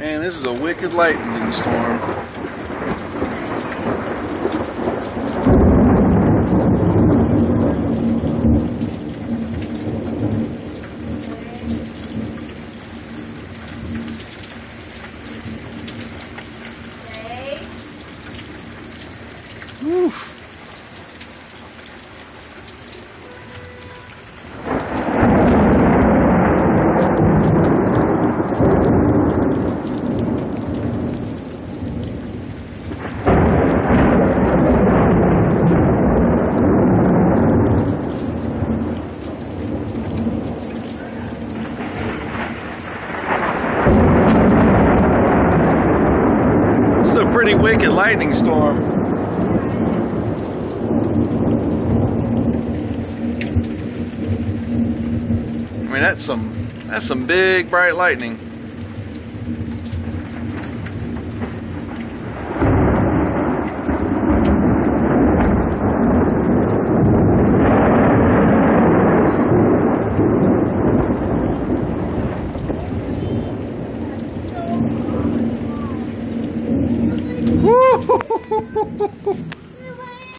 Man, this is a wicked lightning storm. Whew. This is a pretty wicked lightning storm. I mean, that's some big bright lightning. Woo!